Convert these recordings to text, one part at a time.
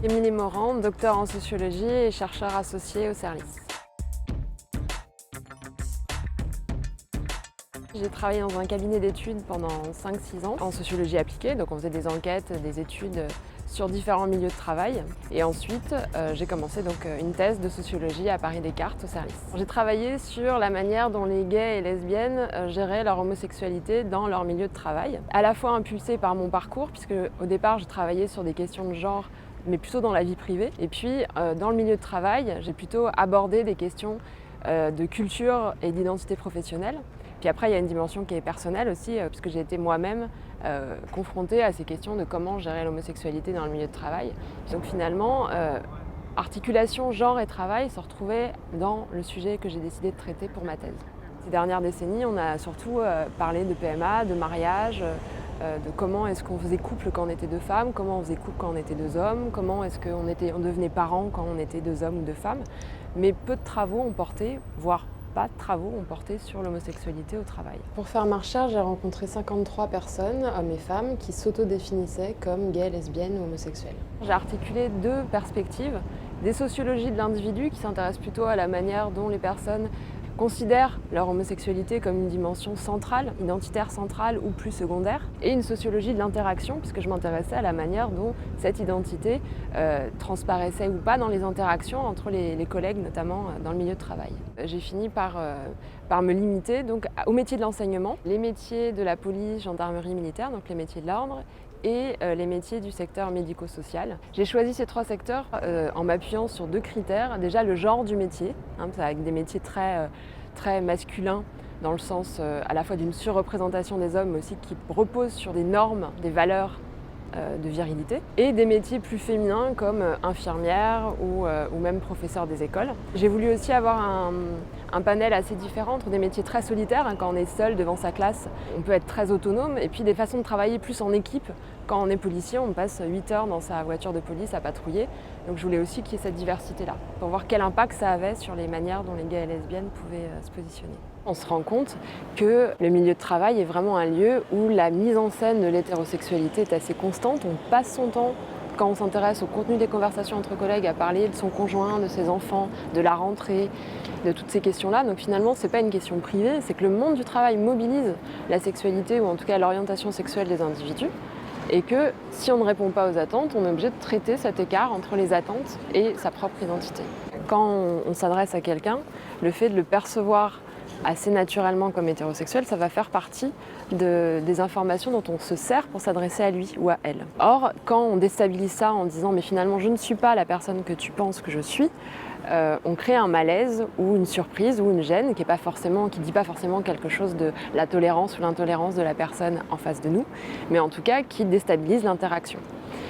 Émilie Morand, docteur en sociologie et chercheur associé au service. J'ai travaillé dans un cabinet d'études pendant 5-6 ans en sociologie appliquée, donc on faisait des enquêtes, des études sur différents milieux de travail. Et ensuite, j'ai commencé donc une thèse de sociologie à Paris Descartes au service. J'ai travaillé sur la manière dont les gays et lesbiennes géraient leur homosexualité dans leur milieu de travail, à la fois impulsée par mon parcours, puisque au départ je travaillais sur des questions de genre, mais plutôt dans la vie privée. Et puis dans le milieu de travail, j'ai plutôt abordé des questions de culture et d'identité professionnelle. Puis après, il y a une dimension qui est personnelle aussi, puisque j'ai été moi-même confrontée à ces questions de comment gérer l'homosexualité dans le milieu de travail. Donc finalement, articulation, genre et travail se retrouvaient dans le sujet que j'ai décidé de traiter pour ma thèse. Ces dernières décennies, on a surtout parlé de PMA, de mariage, de comment est-ce qu'on faisait couple quand on était deux femmes, comment on faisait couple quand on était deux hommes, comment est-ce qu'on devenait parents quand on était deux hommes ou deux femmes. Mais peu de travaux ont porté, voire pas de travaux ont porté sur l'homosexualité au travail. Pour faire ma recherche, j'ai rencontré 53 personnes, hommes et femmes, qui s'autodéfinissaient comme gays, lesbiennes ou homosexuels. J'ai articulé deux perspectives, des sociologies de l'individu qui s'intéressent plutôt à la manière dont les personnes considèrent leur homosexualité comme une dimension centrale, identitaire centrale ou plus secondaire, et une sociologie de l'interaction, puisque je m'intéressais à la manière dont cette identité transparaissait ou pas dans les interactions entre les collègues, notamment dans le milieu de travail. J'ai fini par me limiter donc au métier de l'enseignement, les métiers de la police, gendarmerie, militaire, donc les métiers de l'ordre, et les métiers du secteur médico-social. J'ai choisi ces trois secteurs en m'appuyant sur deux critères. Déjà le genre du métier, avec des métiers très masculins, dans le sens à la fois d'une surreprésentation des hommes, mais aussi qui reposent sur des normes, des valeurs de virilité, et des métiers plus féminins comme infirmière ou même professeur des écoles. J'ai voulu aussi avoir un panel assez différent entre des métiers très solitaires, quand on est seul devant sa classe, on peut être très autonome, et puis des façons de travailler plus en équipe. Quand on est policier, on passe 8 heures dans sa voiture de police à patrouiller, donc je voulais aussi qu'il y ait cette diversité-là, pour voir quel impact ça avait sur les manières dont les gays et lesbiennes pouvaient se positionner. On se rend compte que le milieu de travail est vraiment un lieu où la mise en scène de l'hétérosexualité est assez constante. On passe son temps, quand on s'intéresse au contenu des conversations entre collègues, à parler de son conjoint, de ses enfants, de la rentrée, de toutes ces questions-là. Donc finalement, ce n'est pas une question privée, c'est que le monde du travail mobilise la sexualité, ou en tout cas l'orientation sexuelle des individus, et que si on ne répond pas aux attentes, on est obligé de traiter cet écart entre les attentes et sa propre identité. Quand on s'adresse à quelqu'un, le fait de le percevoir assez naturellement comme hétérosexuel, ça va faire partie des informations dont on se sert pour s'adresser à lui ou à elle. Or, quand on déstabilise ça en disant « mais finalement je ne suis pas la personne que tu penses que je suis », on crée un malaise ou une surprise ou une gêne qui ne dit pas forcément quelque chose de la tolérance ou l'intolérance de la personne en face de nous, mais en tout cas qui déstabilise l'interaction.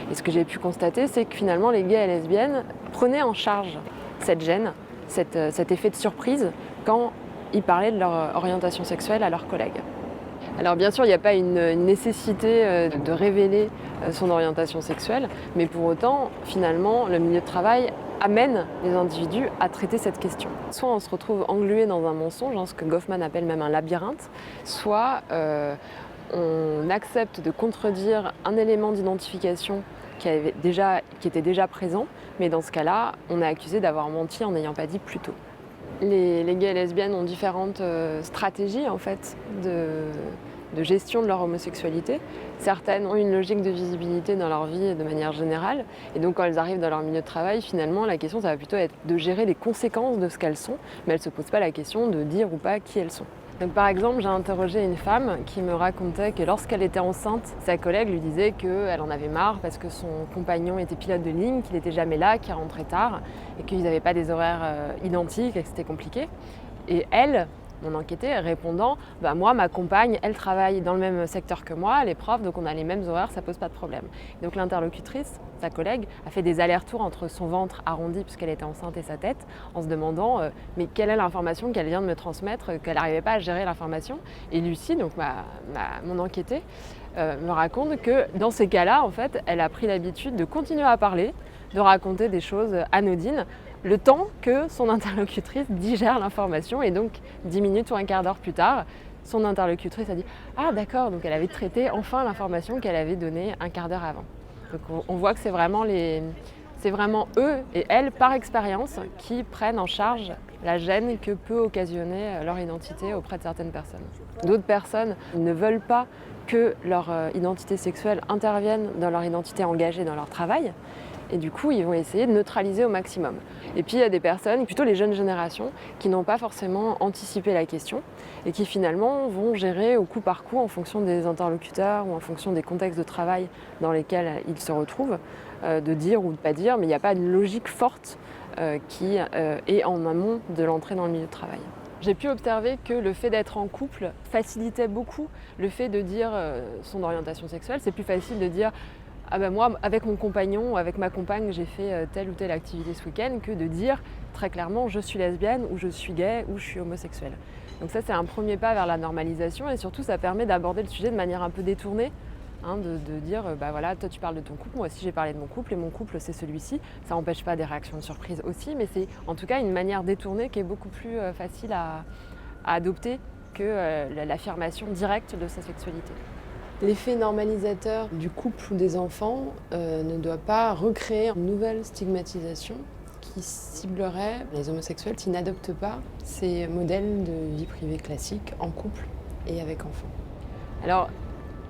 Et ce que j'ai pu constater, c'est que finalement les gays et lesbiennes prenaient en charge cette gêne, cet effet de surprise quand ils parlaient de leur orientation sexuelle à leurs collègues. Alors bien sûr, il n'y a pas une nécessité de révéler son orientation sexuelle, mais pour autant, finalement, le milieu de travail amène les individus à traiter cette question. Soit on se retrouve englué dans un mensonge, ce que Goffman appelle même un labyrinthe, soit on accepte de contredire un élément d'identification qui était déjà présent, mais dans ce cas-là, on est accusé d'avoir menti en n'ayant pas dit plus tôt. Les gays et lesbiennes ont différentes stratégies en fait, de gestion de leur homosexualité. Certaines ont une logique de visibilité dans leur vie de manière générale, et donc quand elles arrivent dans leur milieu de travail, finalement la question ça va plutôt être de gérer les conséquences de ce qu'elles sont, mais elles ne se posent pas la question de dire ou pas qui elles sont. Donc, par exemple, j'ai interrogé une femme qui me racontait que lorsqu'elle était enceinte, sa collègue lui disait qu'elle en avait marre parce que son compagnon était pilote de ligne, qu'il n'était jamais là, qu'il rentrait tard et qu'ils n'avaient pas des horaires identiques et que c'était compliqué. Et elle, mon enquêtée, répondant moi, ma compagne, elle travaille dans le même secteur que moi, elle est prof, donc on a les mêmes horaires, ça pose pas de problème. Donc l'interlocutrice, sa collègue, a fait des allers-retours entre son ventre arrondi puisqu'elle était enceinte et sa tête, en se demandant mais quelle est l'information qu'elle vient de me transmettre, qu'elle n'arrivait pas à gérer l'information. Et Lucie, donc mon enquêtée, me raconte que dans ces cas-là, en fait, elle a pris l'habitude de continuer à parler, de raconter des choses anodines, le temps que son interlocutrice digère l'information, et donc 10 minutes ou un quart d'heure plus tard, son interlocutrice a dit « Ah d'accord », donc elle avait traité enfin l'information qu'elle avait donnée un quart d'heure avant. Donc on voit que c'est vraiment C'est vraiment eux et elles, par expérience, qui prennent en charge la gêne que peut occasionner leur identité auprès de certaines personnes. D'autres personnes ne veulent pas que leur identité sexuelle intervienne dans leur identité engagée dans leur travail. Et du coup, ils vont essayer de neutraliser au maximum. Et puis, il y a des personnes, plutôt les jeunes générations, qui n'ont pas forcément anticipé la question et qui finalement vont gérer au coup par coup en fonction des interlocuteurs ou en fonction des contextes de travail dans lesquels ils se retrouvent, de dire ou de ne pas dire, mais il n'y a pas une logique forte qui est en amont de l'entrée dans le milieu de travail. J'ai pu observer que le fait d'être en couple facilitait beaucoup le fait de dire son orientation sexuelle. C'est plus facile de dire « Ah ben moi, avec mon compagnon ou avec ma compagne, j'ai fait telle ou telle activité ce week-end » que de dire très clairement « je suis lesbienne » ou « je suis gay » ou « je suis homosexuel ». Donc ça, c'est un premier pas vers la normalisation et surtout, ça permet d'aborder le sujet de manière un peu détournée. De dire, bah voilà, toi tu parles de ton couple, moi aussi j'ai parlé de mon couple et mon couple c'est celui-ci. Ça n'empêche pas des réactions de surprise aussi, mais c'est en tout cas une manière détournée qui est beaucoup plus facile à adopter que l'affirmation directe de sa sexualité. L'effet normalisateur du couple ou des enfants ne doit pas recréer une nouvelle stigmatisation qui ciblerait les homosexuels qui n'adoptent pas ces modèles de vie privée classique en couple et avec enfants. Alors,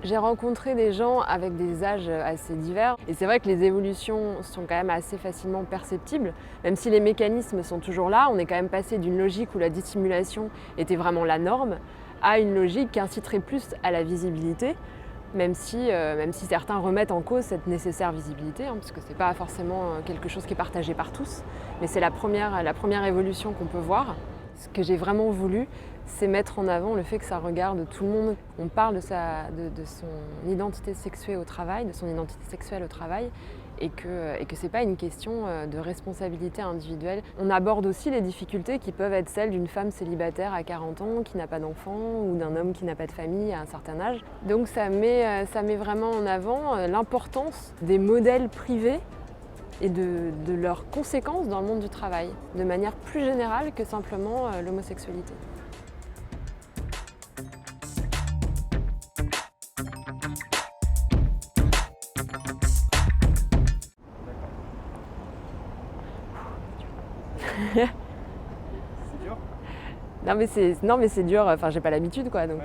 j'ai rencontré des gens avec des âges assez divers et c'est vrai que les évolutions sont quand même assez facilement perceptibles. Même si les mécanismes sont toujours là, on est quand même passé d'une logique où la dissimulation était vraiment la norme à une logique qui inciterait plus à la visibilité, même si certains remettent en cause cette nécessaire visibilité, parce que c'est pas forcément quelque chose qui est partagé par tous, mais c'est la première évolution qu'on peut voir. Ce que j'ai vraiment voulu, c'est mettre en avant le fait que ça regarde tout le monde. On parle de son identité sexuée au travail, de son identité sexuelle au travail, et que c'est pas une question de responsabilité individuelle. On aborde aussi les difficultés qui peuvent être celles d'une femme célibataire à 40 ans qui n'a pas d'enfant ou d'un homme qui n'a pas de famille à un certain âge. Donc ça met vraiment en avant l'importance des modèles privés et de leurs conséquences dans le monde du travail, de manière plus générale que simplement l'homosexualité. C'est dur? Non mais c'est dur, enfin j'ai pas l'habitude quoi donc.